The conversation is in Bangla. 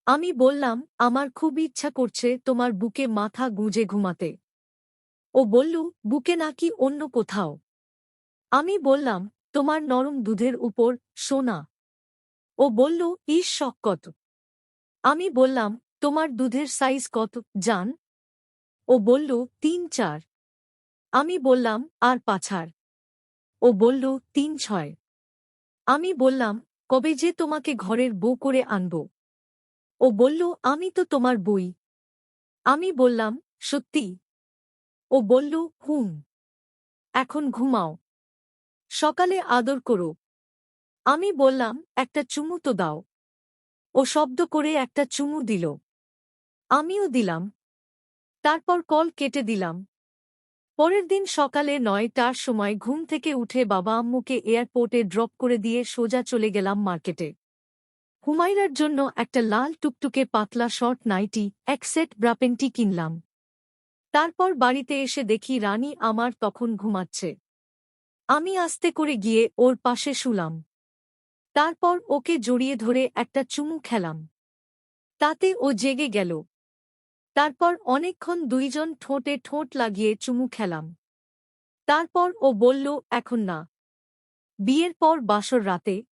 আমি বললাম, আমার খুব ইচ্ছা করছে তোমার বুকে মাথা গুঁজে ঘুমাতে। ও বলল, বুকে নাকি অন্য কোথাও? আমি বললাম, তোমার নরম দুধের উপর, সোনা। ও বলল, ইস শখ কত। আমি বললাম, তোমার দুধের সাইজ কত, জান? ও বলল, ৩-৪। আমি বললাম, আর পাছার? ও বলল, ৩-৬। আমি বললাম, কবে যে তোমাকে ঘরের বউ করে আনব? ও বলল, আমি তো তোমার বই। আমি বললাম, সত্যি? ও বলল, হুম। এখন ঘুমাও, সকালে আদর করো। আমি বললাম, একটা চুমু তো দাও। ও শব্দ করে একটা চুমু দিল। আমিও দিলাম। তারপর কল কেটে দিলাম। পরের দিন সকালে ৯টার সময় ঘুম থেকে উঠে বাবা আম্মুকে এয়ারপোর্টে ড্রপ করে দিয়ে সোজা চলে গেলাম মার্কেটে। হুমায়রার জন্য একটা লাল টুকটুকে পাতলা শর্ট নাইটি, এক সেট ব্রাপেন্টি কিনলাম। তারপর বাড়িতে এসে দেখি রানী আমার তখন ঘুমাচ্ছে। আমি আস্তে করে গিয়ে ওর পাশে শুলাম। তারপর ওকে জড়িয়ে ধরে একটা চুমু খেলাম। তাতে ও জেগে গেল। তারপর অনেকক্ষণ দুইজন ঠোঁটে ঠোঁট লাগিয়ে চুমু খেলাম। তারপর ও বলল, এখন না, বিয়ের পর বাসর রাতে।